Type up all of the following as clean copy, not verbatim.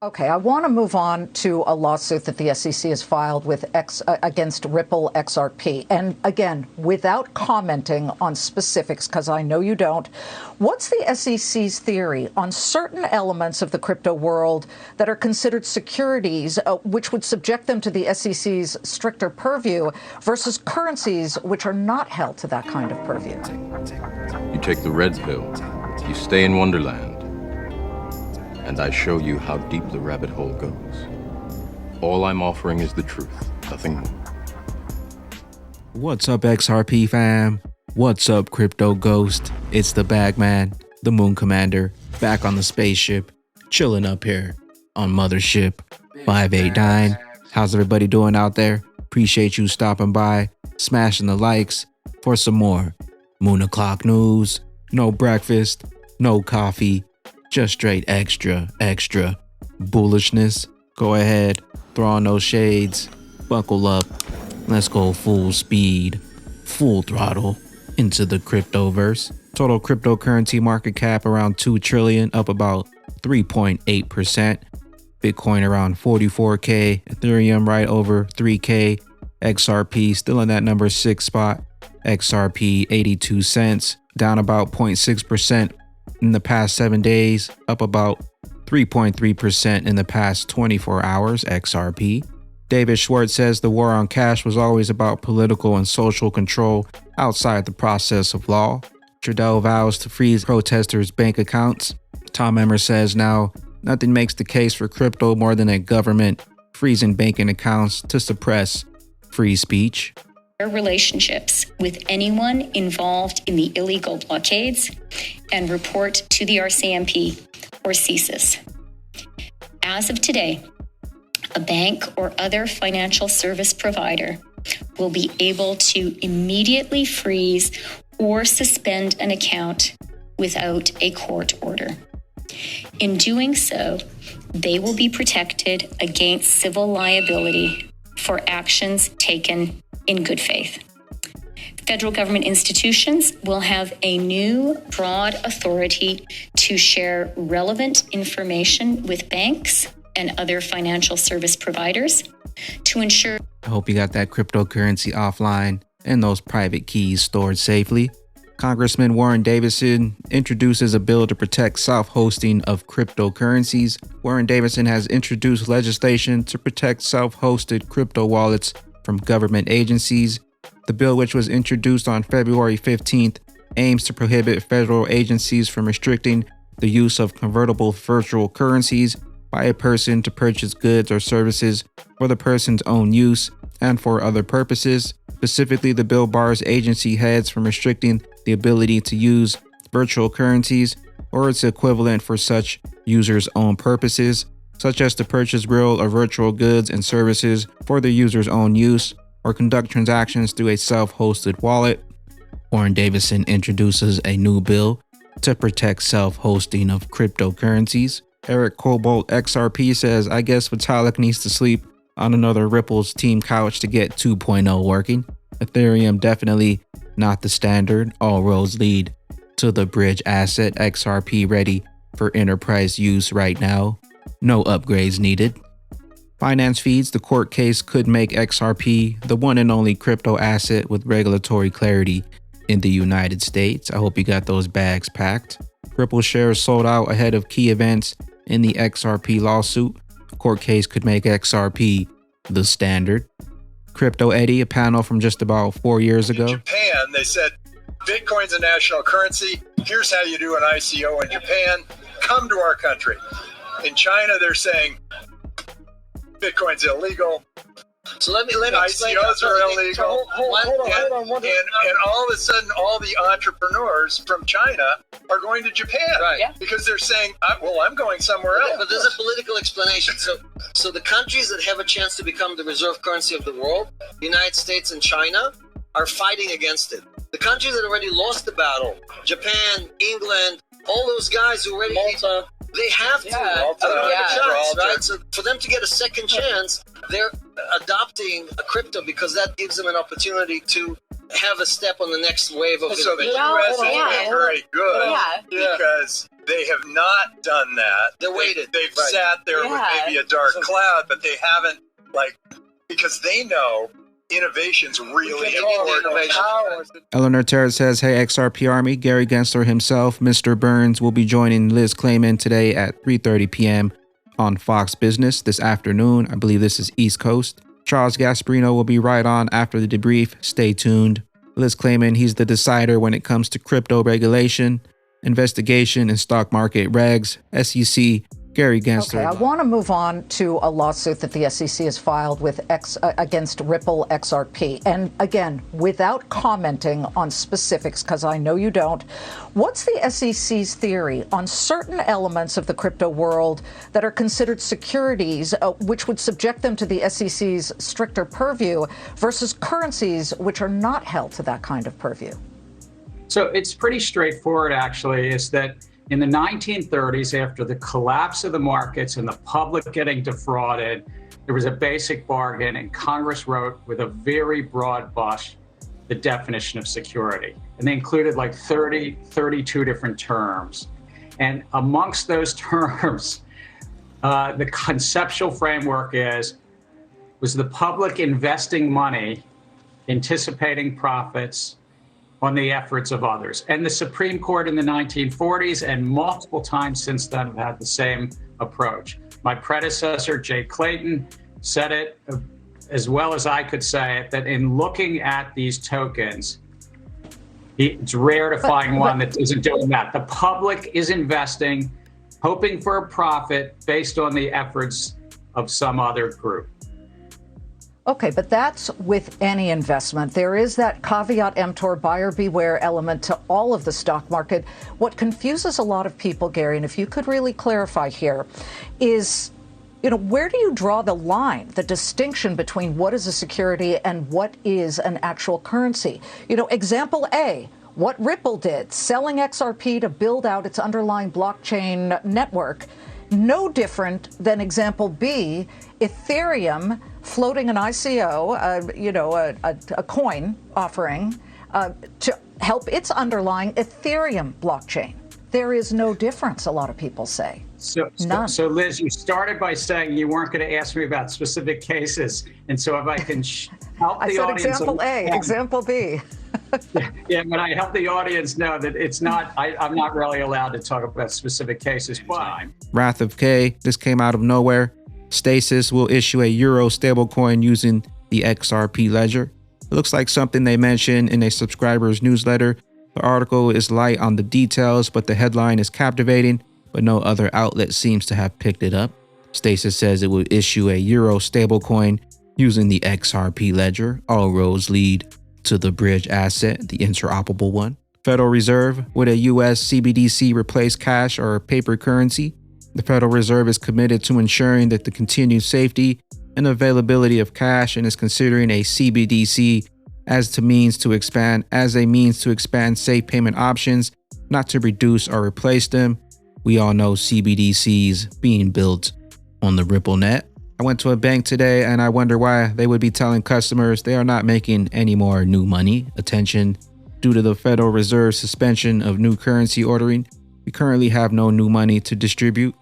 Okay, I want to move on to a lawsuit that the SEC has filed with against Ripple XRP. And again, without commenting on specifics, because I know you don't, what's the SEC's theory on certain elements of the crypto world that are considered securities, which would subject them to the SEC's stricter purview, versus currencies which are not held to that kind of purview? You take the red pill, you stay in Wonderland, and I show you how deep the rabbit hole goes. All I'm offering is the truth, nothing more. What's up, XRP fam? What's up, Crypto Ghost? It's the Bagman, the Moon Commander, back on the spaceship, chilling up here on Mothership 589. How's everybody doing out there? Appreciate you stopping by, smashing the likes for some more Moon O'Clock news. No breakfast, no coffee, just straight extra bullishness. Go ahead, throw on those shades, buckle up, let's go full speed, full throttle into the cryptoverse. Total cryptocurrency market cap around 2 trillion, up about 3.8%. Bitcoin around 44K, Ethereum right over 3K, XRP still in that number 6 spot, XRP 82 cents, down about 0.6% in the past 7 days, up about 3.3% in the past 24 hours, XRP. David Schwartz says the war on cash was always about political and social control outside the process of law. Trudeau vows to freeze protesters' bank accounts. Tom Emmer says now nothing makes the case for crypto more than a government freezing banking accounts to suppress free speech. Relationships with anyone involved in the illegal blockades and report to the RCMP or CSIS. As of today, a bank or other financial service provider will be able to immediately freeze or suspend an account without a court order. In doing so, they will be protected against civil liability for actions taken in good faith. Federal government institutions will have a new broad authority to share relevant information with banks and other financial service providers to ensure. I hope you got that cryptocurrency offline and those private keys stored safely. Congressman Warren Davidson introduces a bill to protect self-hosting of cryptocurrencies. Warren Davidson has introduced legislation to protect self-hosted crypto wallets from government agencies. The bill, which was introduced on February 15th, aims to prohibit federal agencies from restricting the use of convertible virtual currencies by a person to purchase goods or services for the person's own use and for other purposes. Specifically, the bill bars agency heads from restricting the ability to use virtual currencies or its equivalent for such users' own purposes, such as to purchase real or virtual goods and services for the user's own use or conduct transactions through a self-hosted wallet. Warren Davidson introduces a new bill to protect self-hosting of cryptocurrencies. Eric Cobalt XRP says, I guess Vitalik needs to sleep on another Ripple's team couch to get 2.0 working. Ethereum definitely not the standard. All roads lead to the bridge asset. XRP ready for enterprise use right now. No upgrades needed. Finance feeds, the court case could make XRP the one and only crypto asset with regulatory clarity in the United States. I hope you got those bags packed. Ripple shares sold out ahead of key events in the XRP lawsuit. The court case could make XRP the standard. Crypto Eddie, a panel from just about 4 years ago. In Japan, they said, Bitcoin's a national currency. Here's how you do an ICO in Japan. Come to our country. In China, they're saying Bitcoin's illegal. So let me explain. ICOs are illegal. Hold on. And all of a sudden, all the entrepreneurs from China are going to Japan. Right. Yeah. Because they're saying, I'm going somewhere else. But there's a political explanation. So the countries that have a chance to become the reserve currency of the world, the United States and China, are fighting against it. The countries that already lost the battle, Japan, England, all those guys who already Malta. They have to. Right? So for them to get a second chance, they're adopting a crypto because that gives them an opportunity to have a step on the next wave of So the innovation. U.S. is doing very good Yeah. because They have not done that. They waited. They've sat there with maybe a dark cloud, but they haven't, because they know innovation's really important. Eleanor Terrett says, hey, XRP Army, Gary Gensler himself, Mr. Burns, will be joining Liz Clayman today at 3:30 p.m. on Fox Business this afternoon. I believe this is East Coast. Charles Gasparino will be right on after the debrief. Stay tuned. Liz Clayman, he's the decider when it comes to crypto regulation, investigation, and stock market regs. SEC, Gary Gensler. Okay, I want to move on to a lawsuit that the SEC has filed with against Ripple XRP. And again, without commenting on specifics, because I know you don't, what's the SEC's theory on certain elements of the crypto world that are considered securities, which would subject them to the SEC's stricter purview, versus currencies which are not held to that kind of purview? So it's pretty straightforward, actually, is that in the 1930s, after the collapse of the markets and the public getting defrauded, there was a basic bargain, and Congress wrote with a very broad brush the definition of security. And they included like 32 different terms. And amongst those terms, the conceptual framework was the public investing money, anticipating profits on the efforts of others. And the Supreme Court in the 1940s and multiple times since then have had the same approach. My predecessor, Jay Clayton, said it as well as I could say it, that in looking at these tokens, it's rare to find one that isn't doing that. The public is investing, hoping for a profit based on the efforts of some other group. Okay, but that's with any investment. There is that caveat emptor, buyer beware element to all of the stock market. What confuses a lot of people, Gary, and if you could really clarify here, is, where do you draw the line, the distinction between what is a security and what is an actual currency? Example A, what Ripple did, selling XRP to build out its underlying blockchain network. No different than example B, Ethereum floating an ICO, a coin offering to help its underlying Ethereum blockchain. There is no difference, a lot of people say. None. So Liz, you started by saying you weren't going to ask me about specific cases. And so if I can help the audience. I said example A, example B. Yeah, but I help the audience know that it's not, I'm not really allowed to talk about specific cases. But Wrath of K, this came out of nowhere. Stasis will issue a euro stablecoin using the XRP Ledger. It looks like something they mentioned in a subscriber's newsletter. The article is light on the details, but the headline is captivating, but no other outlet seems to have picked it up. Stasis says it will issue a euro stablecoin using the XRP Ledger. All roads lead to the bridge asset, the interoperable one. Federal Reserve, would a US CBDC replace cash or paper currency? The Federal Reserve is committed to ensuring that the continued safety and availability of cash and is considering a CBDC as a means to expand safe payment options, not to reduce or replace them. We all know CBDCs being built on the Ripple net. I went to a bank today and I wonder why they would be telling customers they are not making any more new money. Attention, due to the Federal Reserve suspension of new currency ordering, we currently have no new money to distribute.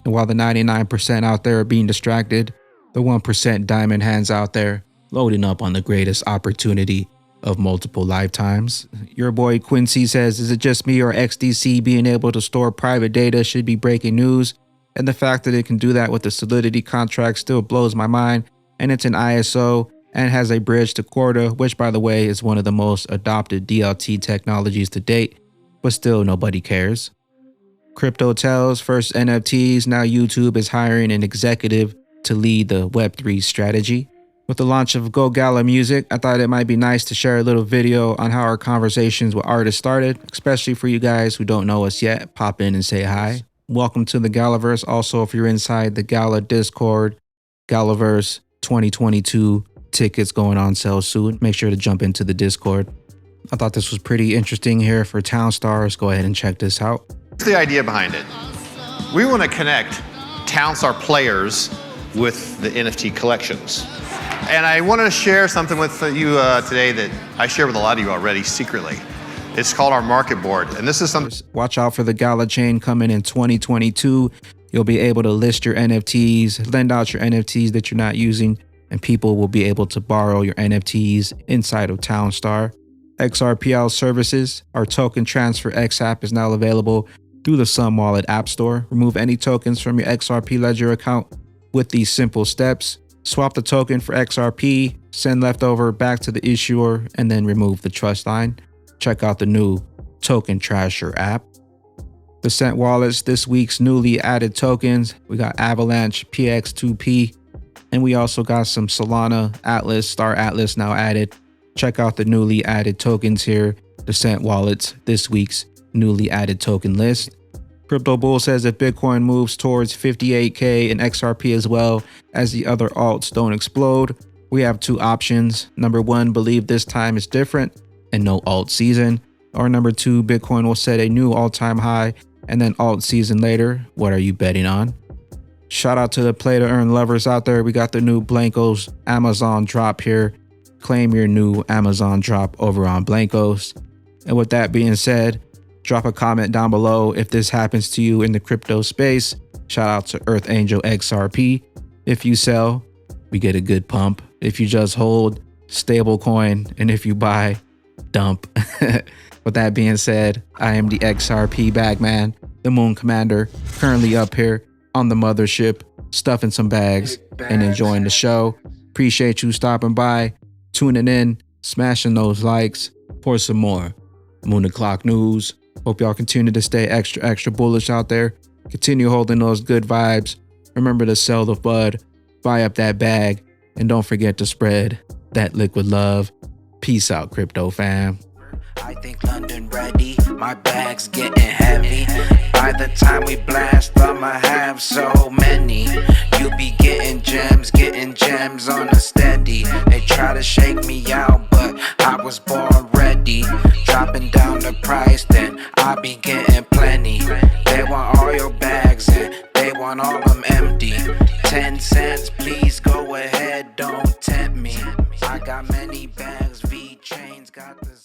And while the 99% out there are being distracted, the 1% diamond hands out there loading up on the greatest opportunity of multiple lifetimes. Your boy Quincy says, is it just me or XDC being able to store private data should be breaking news? And the fact that it can do that with the Solidity contract still blows my mind. And it's an ISO and has a bridge to Corda, which by the way is one of the most adopted DLT technologies to date, but still nobody cares. Crypto tells first NFTs, now YouTube is hiring an executive to lead the Web3 strategy. With the launch of Go Gala Music, I thought it might be nice to share a little video on how our conversations with artists started, especially for you guys who don't know us yet. Pop in and say hi. Welcome to the Galaverse. Also, if you're inside the Gala Discord, Galaverse 2022 tickets going on sale soon. Make sure to jump into the Discord. I thought this was pretty interesting here for Town Stars. Go ahead and check this out. What's the idea behind it? We want to connect Town Star players with the NFT collections. And I want to share something with you today that I share with a lot of you already secretly. It's called our market board. And this is something. Watch out for the Gala chain coming in 2022. You'll be able to list your NFTs, lend out your NFTs that you're not using, and people will be able to borrow your NFTs inside of Townstar. XRPL services, our token transfer X app is now available through the Sun Wallet App Store. Remove any tokens from your XRP Ledger account with these simple steps. Swap the token for XRP, send leftover back to the issuer, and then remove the trust line. Check out the new Token Trasher app. The Cent Wallets, this week's newly added tokens. We got Avalanche, PX2P, and we also got some Solana, Atlas, Star Atlas now added. Check out the newly added tokens here. The Cent Wallets, this week's newly added token list. Crypto Bull says if Bitcoin moves towards 58K and XRP as well as the other alts don't explode, we have two options. Number one, believe this time is different and no alt season. Or number two, Bitcoin will set a new all-time high and then alt season later. What are you betting on? Shout out to the play to earn lovers out there. We got the new Blankos Amazon drop here. Claim your new Amazon drop over on Blankos. And with that being said, drop a comment down below if this happens to you in the crypto space. Shout out to Earth Angel XRP. If you sell, we get a good pump. If you just hold, stable coin. And if you buy, dump. With that being said, I am the XRP bag man, the Moon Commander, currently up here on the mothership, stuffing some bags and enjoying the show. Appreciate you stopping by, tuning in, smashing those likes for some more Moon O'Clock news. Hope y'all continue to stay extra bullish out there. Continue holding those good vibes. Remember to sell the FUD, buy up that bag, and don't forget to spread that liquid love. Peace out, crypto fam. I think London ready, my bag's getting heavy. By the time we blast, I'ma have so many. You be getting gems on a steady. They try to shake me out, but I was born ready. Dropping down the price, then I be getting plenty. They want all your bags and they want all them empty. 10 cents, please go ahead, don't tempt me. I got many bags, V-chains, got the